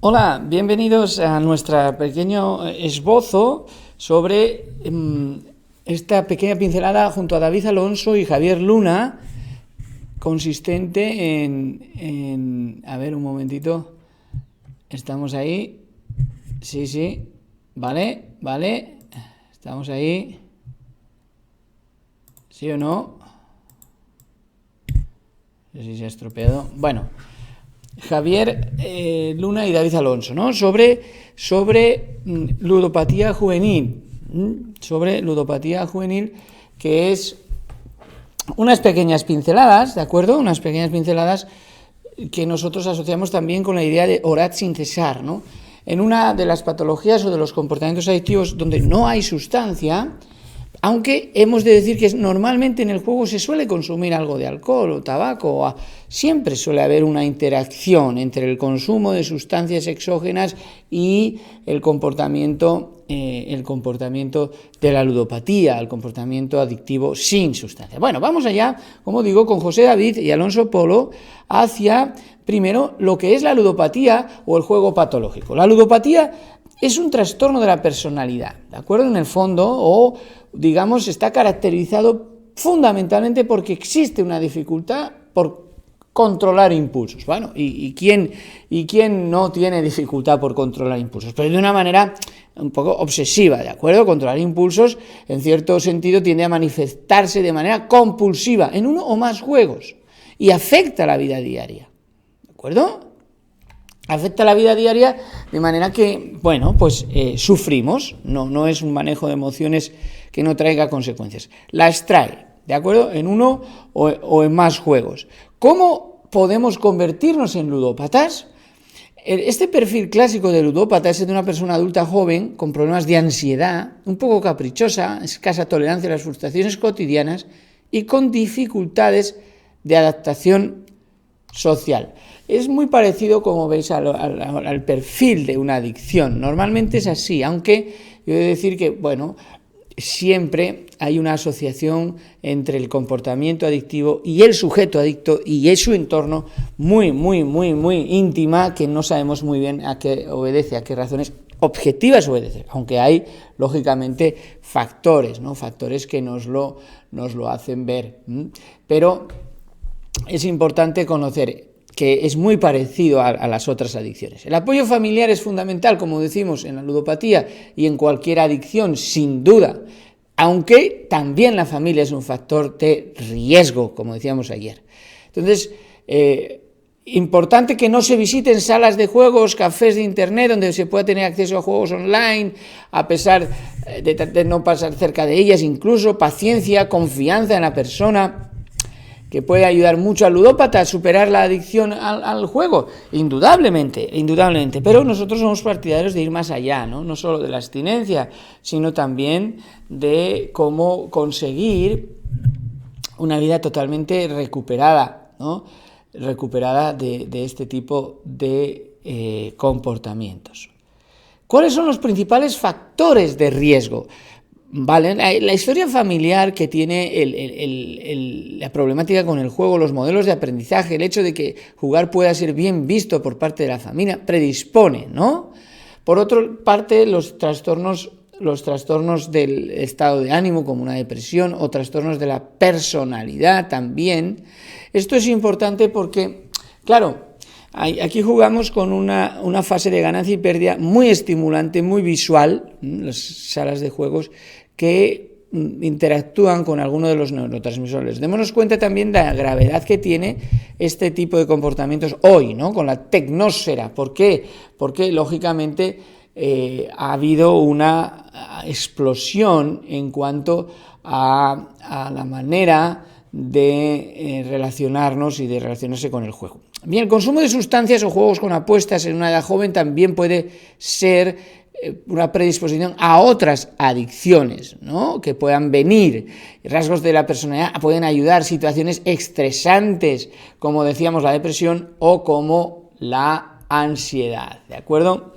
Hola, bienvenidos a nuestro pequeño esbozo sobre esta pequeña pincelada junto a David Alonso y Javier Luna, consistente a ver, un momentito, estamos ahí, sí, vale, estamos ahí, ¿sí o no? No sé si se ha estropeado, bueno. Javier Luna y David Alonso, ¿no? Sobre ludopatía juvenil, que es unas pequeñas pinceladas, ¿de acuerdo? Unas pequeñas pinceladas que nosotros asociamos también con la idea de orar sin cesar, ¿no? En una de las patologías o de los comportamientos adictivos donde no hay sustancia, aunque hemos de decir que normalmente en el juego se suele consumir algo de alcohol o tabaco, siempre suele haber una interacción entre el consumo de sustancias exógenas y el comportamiento de la ludopatía, el comportamiento adictivo sin sustancia. Bueno, vamos allá, como digo, con José David y Alonso Polo hacia, primero, lo que es la ludopatía o el juego patológico. La ludopatía es un trastorno de la personalidad, ¿de acuerdo? En el fondo, o digamos, está caracterizado fundamentalmente porque existe una dificultad por controlar impulsos. Bueno, ¿y quién no tiene dificultad por controlar impulsos? Pero de una manera un poco obsesiva, ¿de acuerdo? Controlar impulsos, en cierto sentido, tiende a manifestarse de manera compulsiva en uno o más juegos y afecta la vida diaria, ¿de acuerdo? Afecta la vida diaria de manera que, bueno, pues sufrimos, no es un manejo de emociones que no traiga consecuencias. Las trae, ¿de acuerdo? En uno o en más juegos. ¿Cómo podemos convertirnos en ludópatas? Este perfil clásico de ludópata es de una persona adulta joven con problemas de ansiedad, un poco caprichosa, escasa tolerancia a las frustraciones cotidianas y con dificultades de adaptación social. Es muy parecido, como veis, al perfil de una adicción. Normalmente es así, aunque yo he de decir que, bueno, siempre hay una asociación entre el comportamiento adictivo y el sujeto adicto y es su entorno muy íntima, que no sabemos muy bien a qué obedece, a qué razones objetivas obedece, aunque hay, lógicamente, factores, ¿no? Factores que nos lo hacen ver. Pero es importante conocer que es muy parecido a las otras adicciones. El apoyo familiar es fundamental, como decimos, en la ludopatía y en cualquier adicción, sin duda, aunque también la familia es un factor de riesgo, como decíamos ayer. Entonces, importante que no se visiten salas de juegos, cafés de internet, donde se pueda tener acceso a juegos online, a pesar de no pasar cerca de ellas, incluso paciencia, confianza en la persona, que puede ayudar mucho al ludópata a superar la adicción al juego, indudablemente, pero nosotros somos partidarios de ir más allá, no solo de la abstinencia, sino también de cómo conseguir una vida totalmente recuperada, ¿no? Recuperada de este tipo de comportamientos. ¿Cuáles son los principales factores de riesgo? Vale, la historia familiar que tiene la problemática con el juego, los modelos de aprendizaje, el hecho de que jugar pueda ser bien visto por parte de la familia, predispone, ¿no? Por otra parte, los trastornos del estado de ánimo, como una depresión, o trastornos de la personalidad también. Esto es importante porque, claro, aquí jugamos con una fase de ganancia y pérdida muy estimulante, muy visual, las salas de juegos, que interactúan con algunos de los neurotransmisores. Démonos cuenta también de la gravedad que tiene este tipo de comportamientos hoy, ¿no? Con la tecnósfera. ¿Por qué? Porque, lógicamente, ha habido una explosión en cuanto a la manera de relacionarnos y de relacionarse con el juego. Bien, el consumo de sustancias o juegos con apuestas en una edad joven también puede ser una predisposición a otras adicciones, ¿no? Que puedan venir. Rasgos de la personalidad pueden ayudar, situaciones estresantes, como decíamos, la depresión o como la ansiedad, ¿de acuerdo?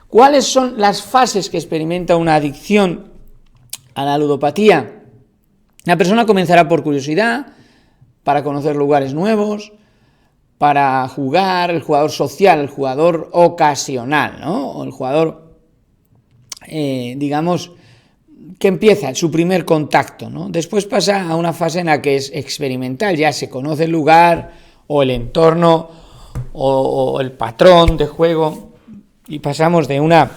¿Cuáles son las fases que experimenta una adicción a la ludopatía? La persona comenzará por curiosidad, para conocer lugares nuevos, para jugar, el jugador social, el jugador ocasional, ¿no? O el jugador, digamos, que empieza su primer contacto, ¿no? Después pasa a una fase en la que es experimental, ya se conoce el lugar o el entorno o el patrón de juego, y pasamos de una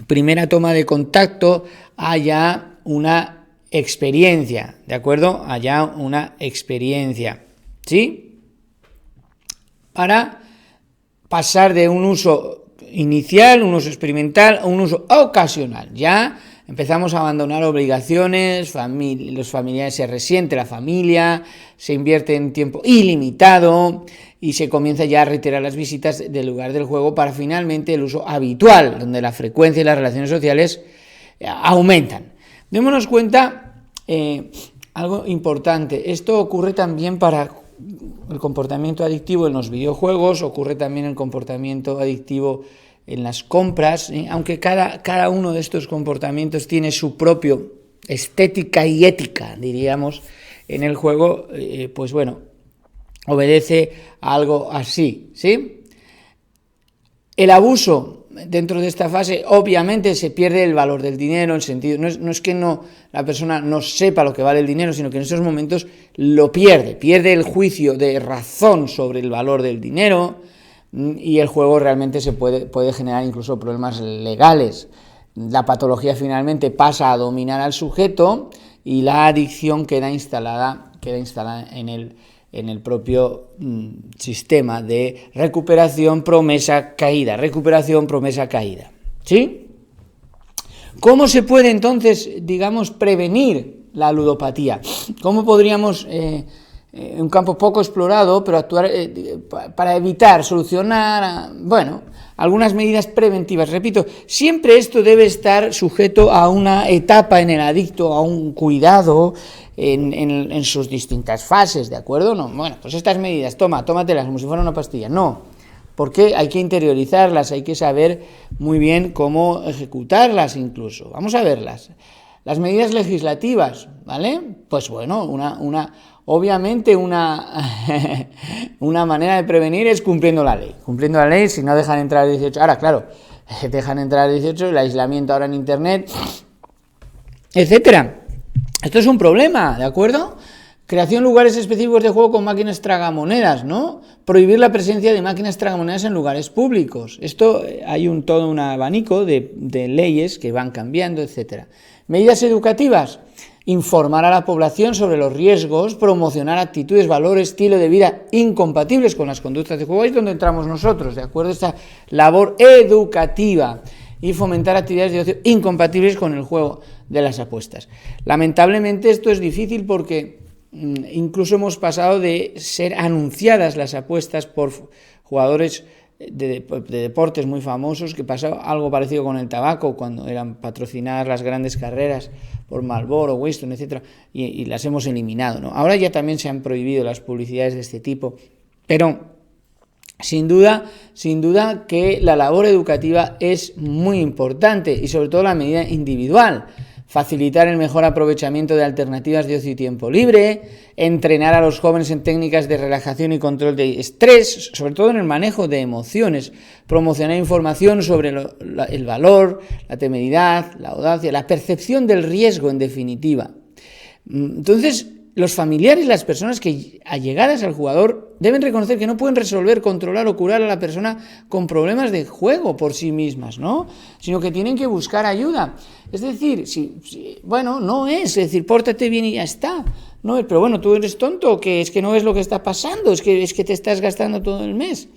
primera toma de contacto a ya una experiencia, ¿de acuerdo? A ya una experiencia, ¿sí? Para pasar de un uso inicial, un uso experimental, a un uso ocasional. Ya empezamos a abandonar obligaciones, los familiares se resiente la familia, se invierte en tiempo ilimitado y se comienza ya a reiterar las visitas del lugar del juego para finalmente el uso habitual, donde la frecuencia y las relaciones sociales aumentan. Démonos cuenta algo importante, esto ocurre también para el comportamiento adictivo en los videojuegos, ocurre también el comportamiento adictivo en las compras, aunque cada uno de estos comportamientos tiene su propio estética y ética, diríamos, en el juego, pues bueno, obedece a algo así, ¿sí? El abuso dentro de esta fase, obviamente se pierde el valor del dinero, el sentido, no es que la persona no sepa lo que vale el dinero, sino que en esos momentos lo pierde el juicio de razón sobre el valor del dinero, y el juego realmente se puede generar incluso problemas legales. La patología finalmente pasa a dominar al sujeto y la adicción queda instalada en el propio sistema de recuperación, promesa, caída, ¿sí? ¿Cómo se puede entonces, digamos, prevenir la ludopatía? ¿Cómo podríamos, en un campo poco explorado, pero actuar para evitar, solucionar, algunas medidas preventivas? Repito, siempre esto debe estar sujeto a una etapa en el adicto, a un cuidado en sus distintas fases, ¿de acuerdo? No, bueno, pues estas medidas, tómatelas como si fuera una pastilla, no, porque hay que interiorizarlas, hay que saber muy bien cómo ejecutarlas incluso. Vamos a verlas. Las medidas legislativas, ¿vale? Pues bueno, obviamente una manera de prevenir es cumpliendo la ley, si no dejan entrar a 18, ahora claro, dejan entrar a 18, el aislamiento ahora en internet, etcétera. Esto es un problema, ¿de acuerdo? Creación de lugares específicos de juego con máquinas tragamonedas, ¿no? Prohibir la presencia de máquinas tragamonedas en lugares públicos. Esto hay todo un abanico de leyes que van cambiando, etcétera. Medidas educativas. Informar a la población sobre los riesgos, promocionar actitudes, valores, estilo de vida incompatibles con las conductas de juego. Ahí es donde entramos nosotros, ¿de acuerdo? Esta labor educativa y fomentar actividades de ocio incompatibles con el juego de las apuestas. Lamentablemente esto es difícil porque incluso hemos pasado de ser anunciadas las apuestas por jugadores de deportes muy famosos, que pasó algo parecido con el tabaco, cuando eran patrocinadas las grandes carreras por Marlboro, Winston, etcétera, y las hemos eliminado, ¿no? Ahora ya también se han prohibido las publicidades de este tipo, pero sin duda que la labor educativa es muy importante, y sobre todo la medida individual. Facilitar el mejor aprovechamiento de alternativas de ocio y tiempo libre, entrenar a los jóvenes en técnicas de relajación y control de estrés, sobre todo en el manejo de emociones, promocionar información sobre el valor, la temeridad, la audacia, la percepción del riesgo, en definitiva. Entonces, los familiares, las personas que allegadas al jugador, deben reconocer que no pueden resolver, controlar o curar a la persona con problemas de juego por sí mismas, ¿no? Sino que tienen que buscar ayuda. Es decir, pórtate bien y ya está. No, pero bueno, tú eres tonto, que es que no ves lo que está pasando, es que te estás gastando todo el mes.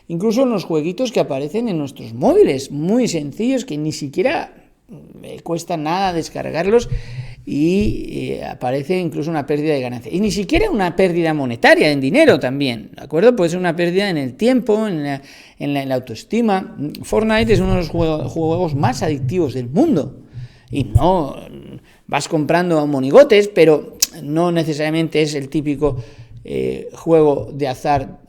Incluso en los jueguitos que aparecen en nuestros móviles, muy sencillos, que ni siquiera cuesta nada descargarlos, y aparece incluso una pérdida de ganancia. Y ni siquiera una pérdida monetaria, en dinero también, ¿de acuerdo? Puede ser una pérdida en el tiempo, en la autoestima. Fortnite es uno de los juegos más adictivos del mundo. Y no vas comprando monigotes, pero no necesariamente es el típico juego de azar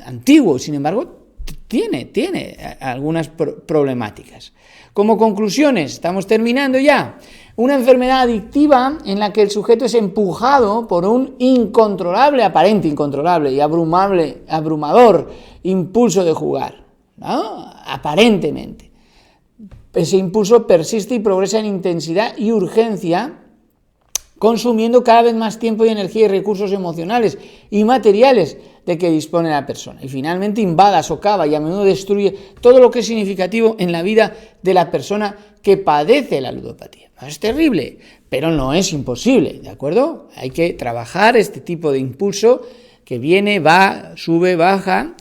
antiguo. Sin embargo, tiene algunas problemáticas. Como conclusiones, estamos terminando ya. Una enfermedad adictiva en la que el sujeto es empujado por un aparente incontrolable y abrumador impulso de jugar, ¿no? Aparentemente. Ese impulso persiste y progresa en intensidad y urgencia, consumiendo cada vez más tiempo y energía y recursos emocionales y materiales de que dispone la persona. Y finalmente invada, socava y a menudo destruye todo lo que es significativo en la vida de la persona que padece la ludopatía. Es terrible, pero no es imposible, ¿de acuerdo? Hay que trabajar este tipo de impulso que viene, va, sube, baja,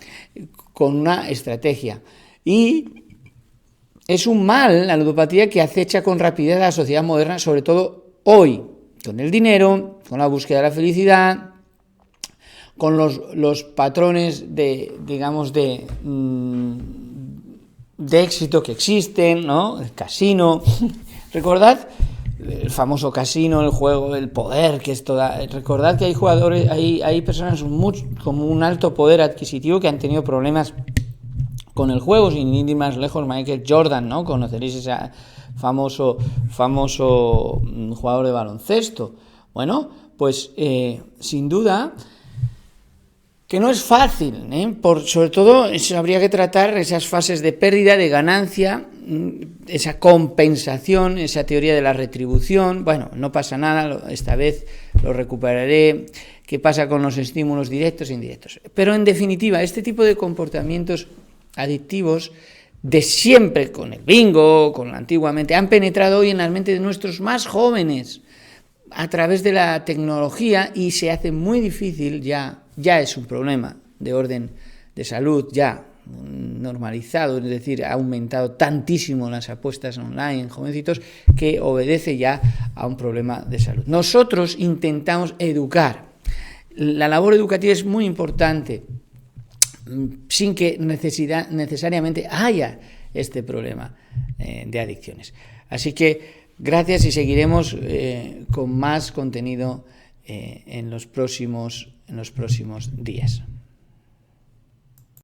con una estrategia. Y es un mal, la ludopatía, que acecha con rapidez a la sociedad moderna, sobre todo hoy, con el dinero, con la búsqueda de la felicidad, con los patrones de éxito que existen, ¿no? El casino. Recordad el famoso casino, el juego, el poder que esto da. Recordad que hay jugadores, hay personas con un alto poder adquisitivo que han tenido problemas con el juego, sin ir más lejos. Michael Jordan, ¿no? Conoceréis ese famoso jugador de baloncesto. Bueno, pues sin duda que no es fácil, sobre todo habría que tratar esas fases de pérdida, de ganancia, esa compensación, esa teoría de la retribución. Bueno, no pasa nada, esta vez lo recuperaré. ¿Qué pasa con los estímulos directos e indirectos? Pero en definitiva, este tipo de comportamientos adictivos de siempre, con el bingo, antiguamente, han penetrado hoy en las mentes de nuestros más jóvenes a través de la tecnología y se hace muy difícil, ya es un problema de orden de salud ya normalizado, es decir, ha aumentado tantísimo las apuestas online, jovencitos, que obedece ya a un problema de salud. Nosotros intentamos educar. La labor educativa es muy importante, sin que necesariamente haya este problema de adicciones. Así que gracias y seguiremos con más contenido en los próximos días.